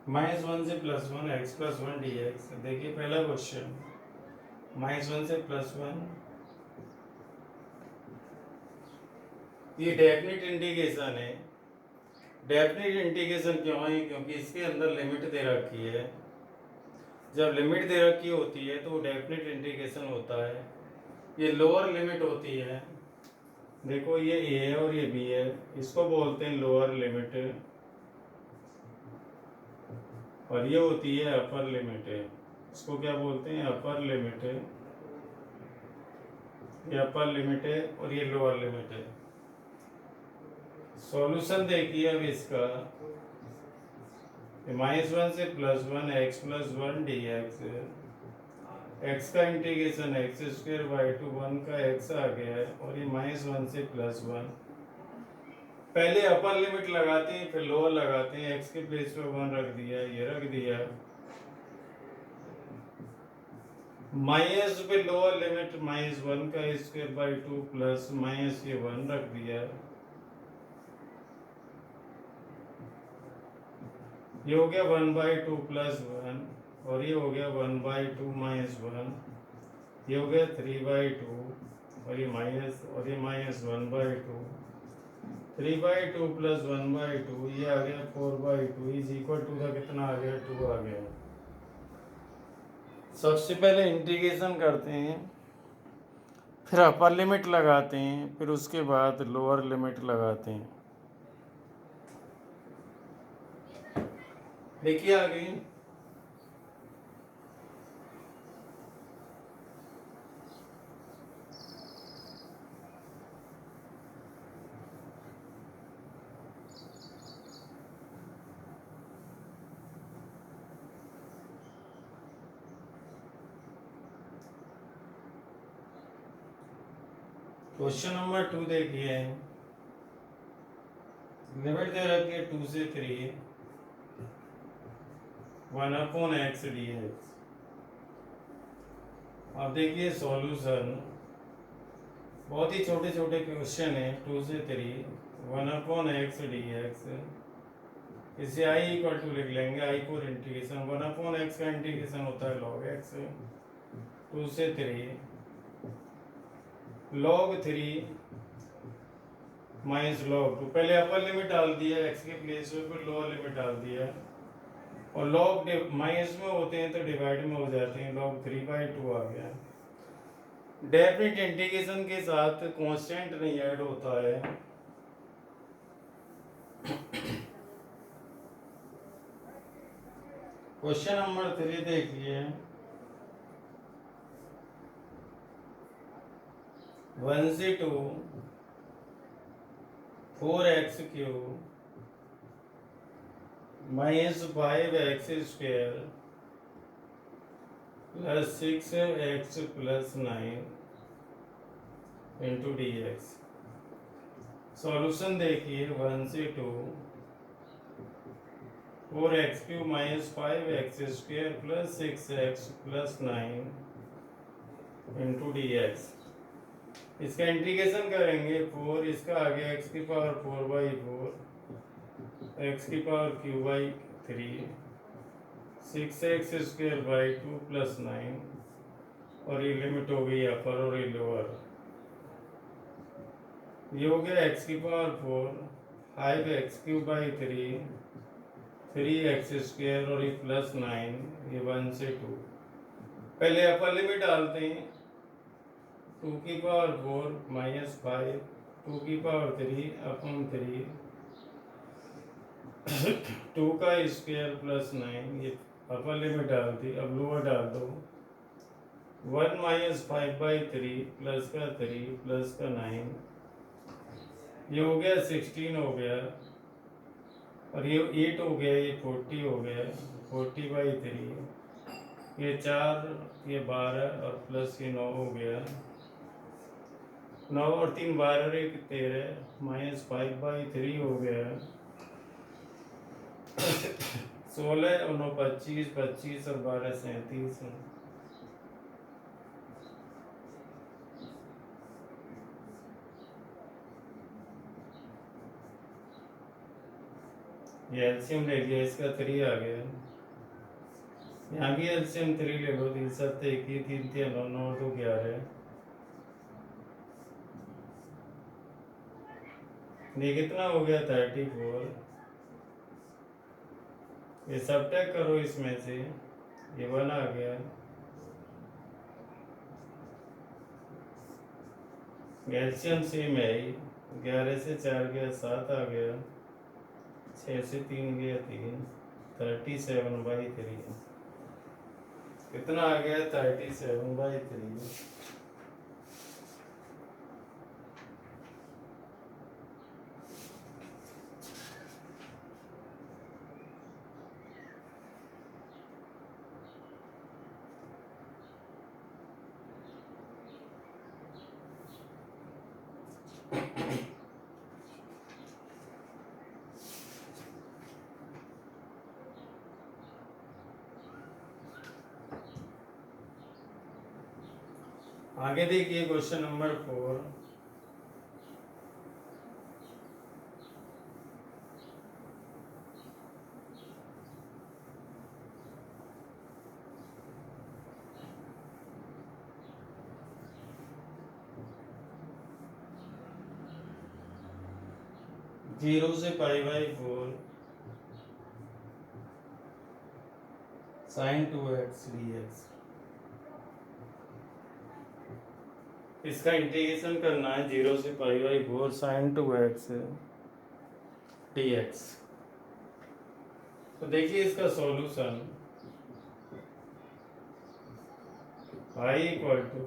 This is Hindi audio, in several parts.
-1 से +1 x + 1 dx। देखिए पहला क्वेश्चन, -1 से +1, ये डेफिनिट इंटीग्रेशन है। डेफिनिट इंटीग्रेशन क्यों है? क्योंकि इसके अंदर लिमिट दे रखी है। जब लिमिट दे रखी होती है तो डेफिनिट इंटीग्रेशन होता है। ये लोअर लिमिट होती है। देखो ये ए है और ये बी है, इसको बोलते हैं लोअर लिमिट, और ये होती है अपर लिमिट है। इसको क्या बोलते हैं? अपर लिमिट है। ये अपर लिमिट है और ये लोअर लिमिट है। सॉल्यूशन देखिए अब इसका, -1 से +1 x + 1 dx, x का इंटीग्रेशन x² 1 का x आ गया है, और ये -1 से +1। पहले अपर लिमिट लगाते हैं फिर लोअर लगाते हैं। x के प्लेस पे 1 रख दिया, ये रख दिया। माइनस पे लोअर लिमिट -1 का (² 2) प्लस माइनस ये 1 रख दिया। ये हो गया 1/2 + 1, और ये हो गया 1/2 - 1, ये हो गया 3/2, और ये माइनस, और ये -1/2। 3/2 + 1/2, ये आ गया 4/2 इज इक्वल टू का कितना आ गया? 2 आ गया। सबसे पहले इंटीग्रेशन करते हैं, फिर अपर लिमिट लगाते हैं, फिर उसके बाद लोअर लिमिट लगाते हैं। देखिए आगे, क्वेश्चन नंबर 2 देखिए। लिमिट दे रखी है 2 से 3, 1/x dx। अब देखिए सॉल्यूशन, बहुत ही छोटे छोटे क्वेश्चन है। 2 से 3, 1/x dx, इसे i = लिख लेंगे। i को इंटीग्रेशन 1/x का इंटीग्रेशन होता है log x। 2 से 3 log 3 माइनस log 2। पहले अपर लिमिट डाल दिया x के प्लेस पे, फिर लोअर लिमिट डाल दिया, और log माइनस में होते हैं तो डिवाइड में हो जाते हैं। log 3/2 आ गया। डेफिनिट इंटीग्रेशन के साथ कांस्टेंट नहीं ऐड होता है। क्वेश्चन नंबर 3 देखिए। 1 से 2 4x³ -5x² + 6x + 9 into dx। Solution देखिए, 1 से 2 4x³ -5x² + 6x + 9 into dx। इसका इंटीग्रेशन करेंगे। 4 इसका आ गया x⁴/4, x⁴³ 6x² 2 + 9, और ये लिमिट हो गई अपर और ये लोअर। ये हो गया x⁴ 5x³ 3x², और ये +9, ये 1 से 2। पहले अपर लिमिट डालते हैं। 2⁴ -5 2⁵/3 2 का स्क्वायर + 9, ये अपर लिमिट डाल दी। अब लोअर डाल दो। 1 - 5/3 प्लस का 3 प्लस का 9, ये हो गया 16 हो गया, और ये 8 हो गया, ये 40 हो गया। 40/3, ये 4, ये 12, और प्लस ये 9 हो गया। 9 और 3 12, 1 13, -5/3 हो गया। 16 और 9 25, 25 और 12 37। ये एलसीएम ले लिया, इसका 3 आ गया। यहाँ भी एलसीएम 3 ले लो, 3 7 21, 3 3 9 9 2 11। ये कितना हो गया 34। ये सबट्रैक्ट करो इसमें से, ये 1 आ गया। एलसीएम सेम है ही, 11 से 4 गया 7 आ गया, 6 से 3 गया 3, 37/3 कितना आ गया 37/3। आगे देखिए क्वेश्चन नंबर 4। जीरो से π/4 sin 2x dx, इसका इंटीग्रेशन करना है 0 से π/4 sin 2x dx। तो देखिए इसका सॉल्यूशन y इक्वल टू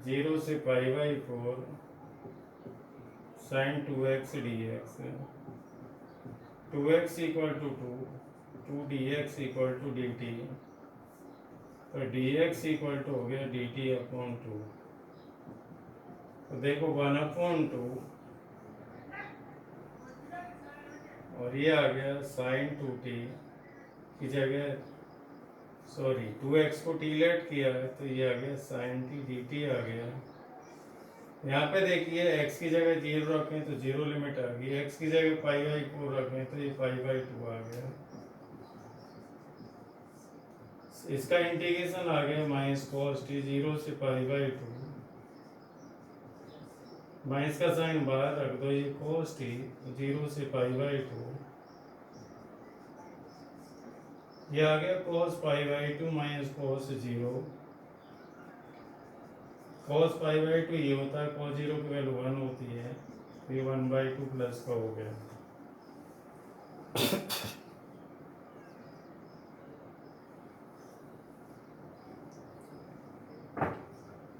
0 से π/4 sin 2x dx, 2x equal to 2 dx equal to dt, तो dx इक्वल टू हो गया dt/2। तो देखो 1/2 और ये आ गया sin 2t की जगह, सॉरी 2x को t लेट किया है तो ये आ गया sin t dt आ गया। यहाँ पे देखिए x की जगह 0 रखें तो 0 लिमिट आ गई, x की जगह π/4 रखें तो ये π/2 आ गया। इसका इंटीग्रेशन आ गया माइनस cos t 0 से π/2, माइनस का साइन बाहर रख दो, ये cos t 0 से π/2, ये आ गया cos π/2 माइनस cos 0। cos π/2 ये होता है, cos 0 की वैल्यू 1 होती है, तो ये 1/2 प्लस का हो गया।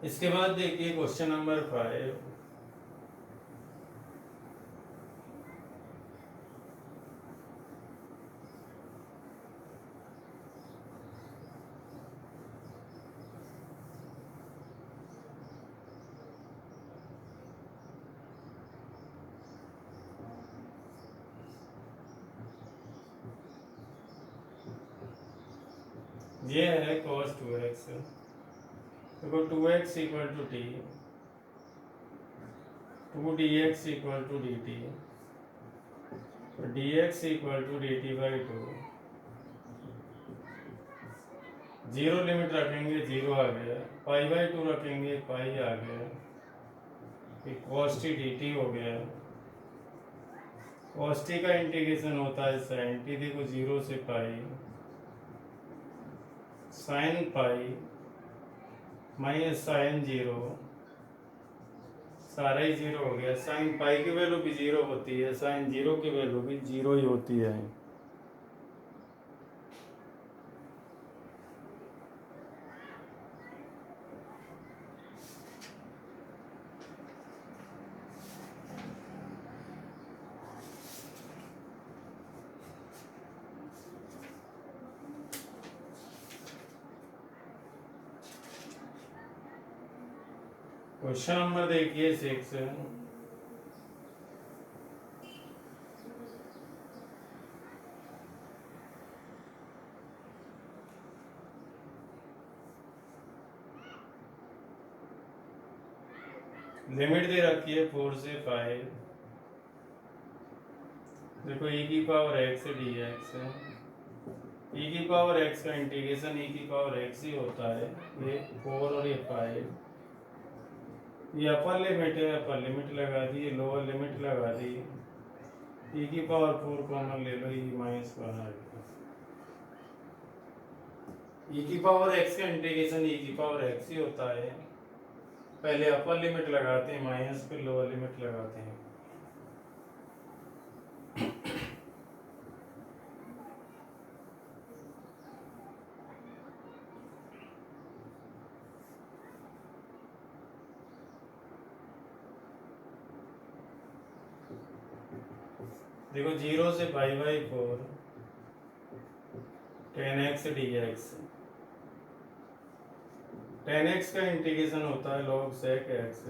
इसके बाद देखिए क्वेश्चन नंबर 5। ये है cos 2x, देखो 2x equal to t, 2 dx equal to dt, तो dx equal to dt/2, 0 limit रखेंगे 0 आ गया, π/2 रखेंगे पाई आ गया, फिर cos t dt हो गया। cos t का इंटीग्रेशन होता है sin t, देखो 0 से पाई sin पाई माइनस साइन 0, सारा ही 0 हो गया। साइन पाई की वैल्यू भी 0 होती है, साइन 0 की वैल्यू भी 0 ही होती है। क्वेश्चन नंबर देखिए 6। लिमिट दे रखी है 4 से 5, देखो e की पावर x dx है, e की पावर x का इंटीग्रेशन e की पावर x ही होता है। ये 4 और ये 5, ये अपर लिमिट है, अपर लिमिट लगा दी, ये लोअर लिमिट लगा दी, e की पावर 4 कॉमन ले लो, e माइनस 1 आ गया। e की पावर x का इंटीग्रेशन e की पावर x ही होता है। पहले अपर लिमिट लगाते हैं माइनस, फिर लोअर लिमिट लगाते हैं। देखो 0 से pi by 4 10x dx, 10x का इंटीग्रेशन होता है log sec x,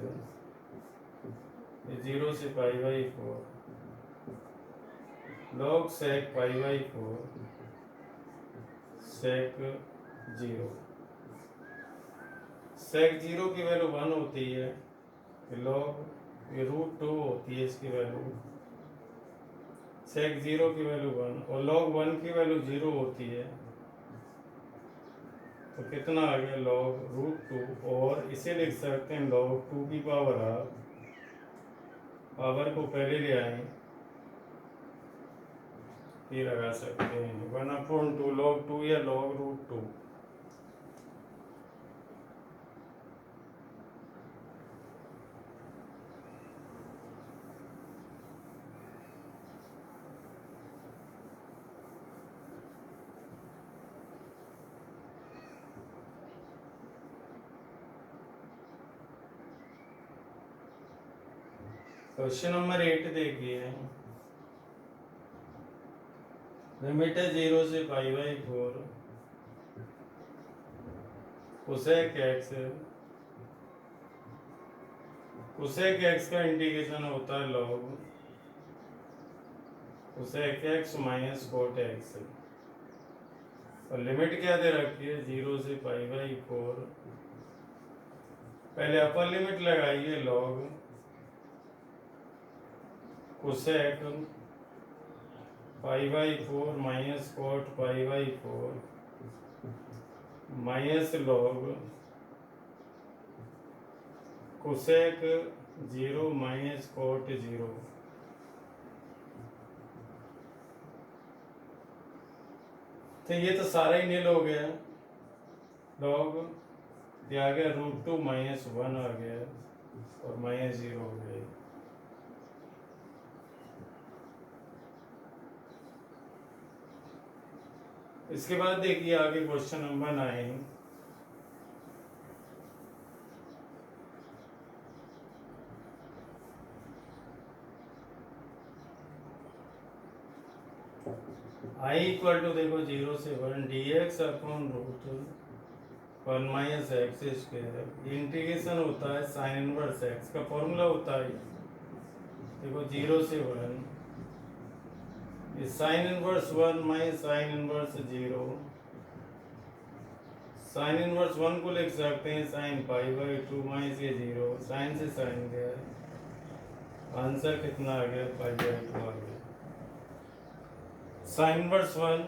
0 से pi by 4 log sec pi by 4 sec 0, sec 0 की वैल्यू 1 होती है, log √2 होती है इसकी वैल्यू, sec 0 की वैल्यू 1 और log 1 की वैल्यू 0 होती है, तो कितना आ गया log √2, और इसे लिख सकते हैं log 2 की पावर हाफ, पावर को पहले ले आए ये लगा सकते हैं 1/2 log 2 या log √2। क्वेश्चन नंबर 8 देखिए, लिमिट है 0 से pi by 4 cosec x, cosec x का इंटीग्रेशन होता है log cosec x minus cot x, और लिमिट क्या दे रखी है 0 से पाई बाई 4, पहले अपर लिमिट लगाइए log cosec pi by 4 minus cot pi by 4 minus log cosec 0 minus cot 0। तो ये तो सारा ही नील हो गया, log दिया गया √2 माइनस 1 आ गया और माइनस 0 हो गया। इसके बाद देखिए आगे question number 9, i equal to देखो 0 से 1 dx upon √1 minus x square, integration होता है साइन इनवर्स एक्स का फॉर्मूला होता है, देखो 0 से 1 ये sine inverse 1 minus sine inverse 0, sine inverse 1 को लिख सकते हैं साइन पाई बाई 2 माइनस ये 0, साइन से साइन गया, आंसर कितना आ गया पाई बाई 2 आ गया। साइन इनवर्स 1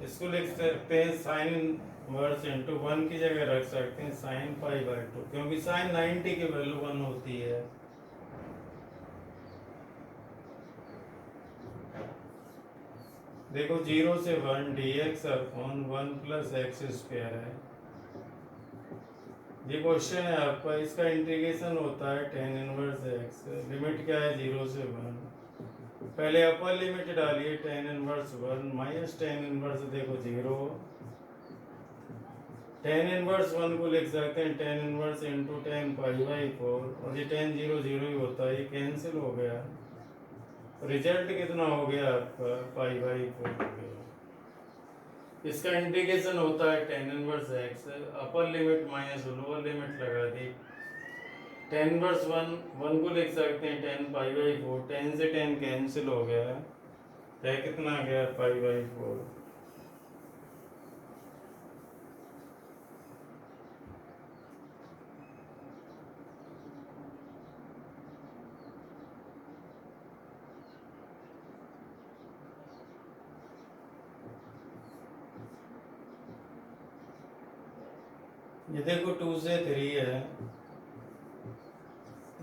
इसको लिख सकते हैं साइन इनवर्स इंटू 1 की जगह रख सकते हैं साइन पाई बाई 2, क्योंकि साइन 90 की वैल्यू 1 होती है। देखो 0 से 1 dx upon 1 plus x square है, ये क्वेश्चन है आपका, इसका इंटीग्रेशन होता है tan इनवर्स x, लिमिट क्या है 0 से 1, पहले अपर लिमिट डालिए tan inverse 1 minus tan inverse देखो 0, tan इनवर्स 1 को लिख सकते हैं tan inverse into tan pi by 4, और ये tan 0 0 ही होता है, ये कैंसिल हो गया, रिजल्ट कितना हो गया आपका पाई बाई 4 हो गया। इसका इंटीग्रेशन होता है tan inverse x, upper limit minus lower limit लगा दी, tan इनवर्स 1 को लिख सकते हैं tan पाई बाई 4, tan से tan कैंसिल हो गया, तो कितना आ गया पाई बाई 4। ये देखो 2 से 3 है,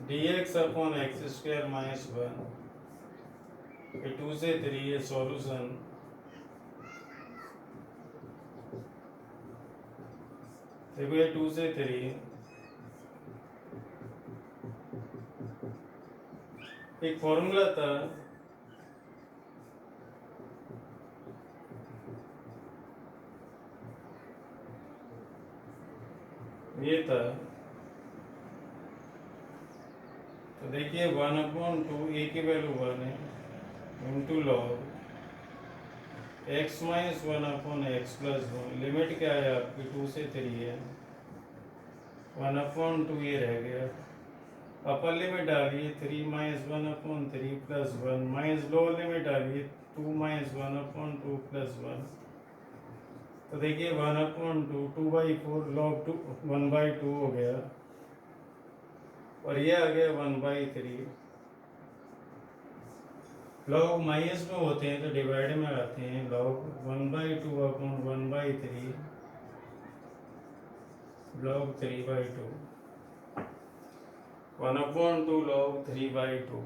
dx upon x square minus 1, ये 2 से 3 है, सॉल्यूशन देखो ये 2 से 3 है, एक फॉर्मूला था ये था, तो देखिए 1/2 ए की वैल्यू 1 है into log x minus 1/x plus 1, limit क्या है आपकी 2 से 3 है, 1/2 ये रह गया, अपर लिमिट डालिए 3 minus 1/3 plus 1 minus lower limit डालिए 2 माइनस 1/2 प्लस 1, तो देखिए 1/2 2/4 लॉग 2 1/2 हो गया, और ये आ गया 1/3, लॉग माइनस में होते हैं तो डिवाइड में आते हैं, log 1/2 upon 1/3 log 3/2, 1/2 log 3/2।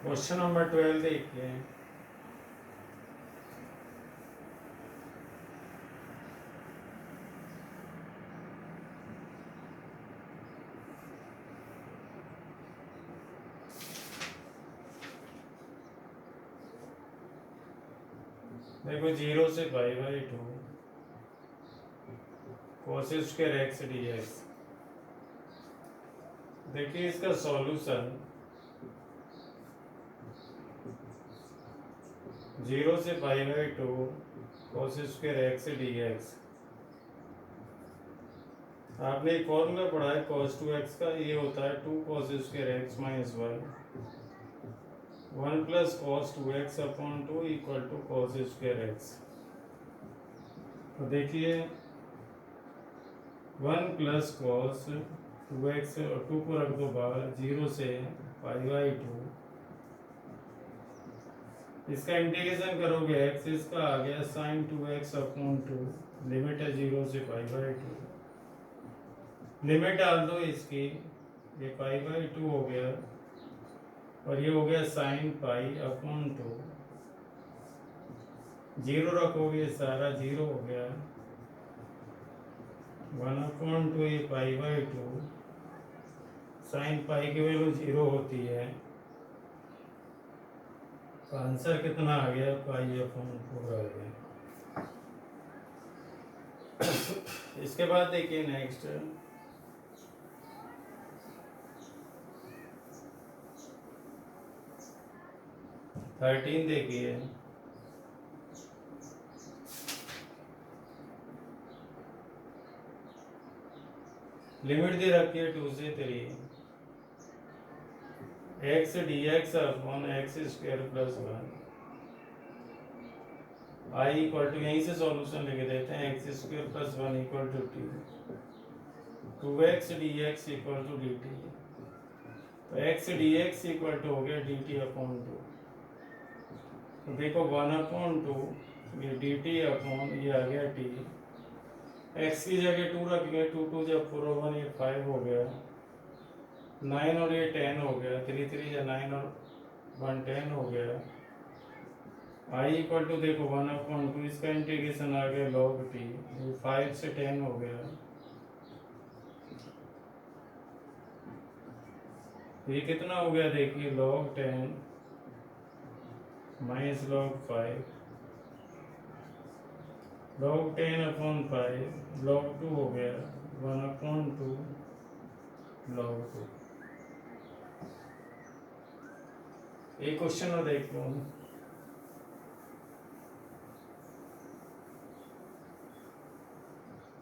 Question number 12 देखिए, देखो 0 से π/2 cos स्क्वायर x dx, देखिए इसका सॉल्यूशन 0 से π/2 cos स्क्वायर x dx, आपने एक फॉर्मूला पढ़ा है cos 2x का, ये होता है 2 cos square x minus 1 plus cos 2x upon 2 equal to cos square x। तो देखिए 1 प्लस cos 2x और 2 को रख दो बाहर, 0 से π/2, इसका इंटीग्रेशन करोगे एक्स इसका आ गया साइन 2x अपॉन 2, लिमिट है 0 से π/2, लिमिट डाल दो इसकी, ये π/2 हो गया और ये हो गया साइन पाई अपॉन 2, 0 रखोगे सारा 0 हो गया, 1/2 ये π/2, साइन पाई की वैल्यू 0 होती है, तो आंसर कितना आ गया π/4 आ गया। इसके बाद देखिए नेक्स्ट 13 देखिए, लिमिट दे रखी है 2 से 3, x dx upon x square plus 1, i equal to, यहीं से सॉल्यूशन लेके देते हैं, x square plus 1 equal to t, 2x dx equal to dt, तो x dx इक्वल टू हो गया dt अपॉन 2, तो देखो 1/2 ये dt अपॉन ये आ गया t, x की जगह 2 रखेंगे, 2 2 जब 4 1 ये 5 हो गया, 9 और ये 10 हो गया, 3 3 या 9 और 1 10 हो गया, i इक्वल टू देखो 1/2, इसका इंटीग्रेशन आ गया log t, ये 5 से 10 हो गया, ये कितना हो गया देखिए log 10 minus log 5, log 10 upon 5, log 2 हो गया 1/2 log 2। एक क्वेश्चन और देख लो,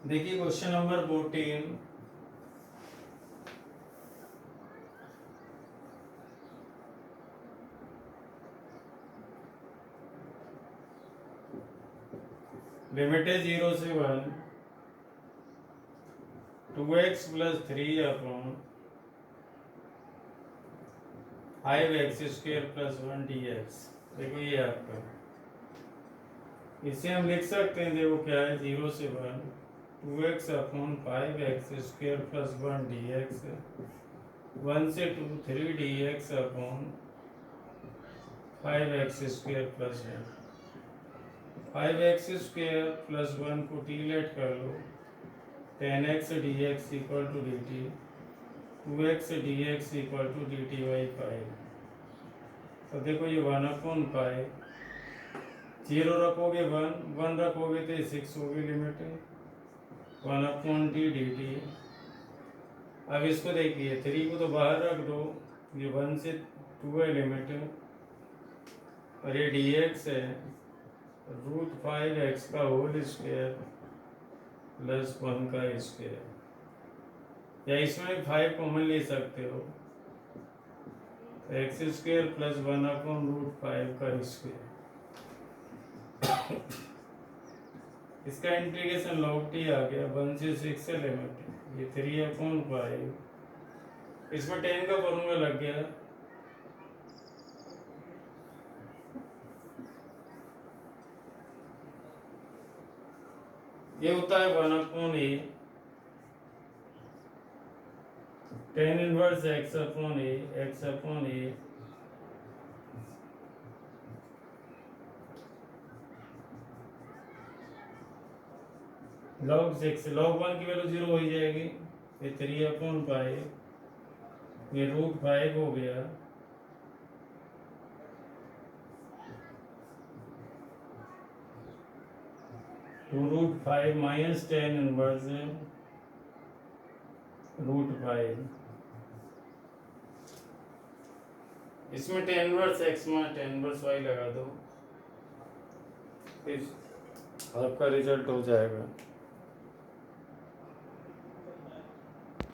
देखिए क्वेश्चन नंबर 14, लिमिट है 0 से 1, 2x plus 3 upon 5x square plus 1 dx, देखो ये आपका, इसे हम लिख सकते हैं, देखो क्या है 0 से 1, 2x upon 5x square plus 1 dx, 1 से 2 3 dx upon 5x square plus 1, 5x square plus 1 को t लेट कर लो, 10x dx equal to dt, 2x dx equal to dt by 5, तो देखो ये 1/5, 0 रखोगे 1 रखोगे तो 6 होगी लिमिट, 1/t dt। अब इसको देखिए 3 को तो बाहर रख दो, ये 1 से 2 है लिमिट, और ये dx है √5x का होल स्क्वायर प्लस 1 का स्क्वायर, या इसमें 5 कॉमन ले सकते हो, एक्स स्क्वायर प्लस 1/√5 का स्क्वायर, इसका इंटीग्रेशन log t आ गया, 1 से 6 से लिमिट, ये 3/5, इसमें 10 का फॉर्मूला लग गया, ये होता है 1/a, tan inverse x/a, x/a, log 6, log 1 की वैल्यू 0 हो ही जाएगी, ये 3/5, ये √5 हो गया, तो √5 माइनस tan इनवर्स √5, इसमें tan इनवर्स x में tan इनवर्स y लगा दो, फिर आपका रिजल्ट हो जाएगा।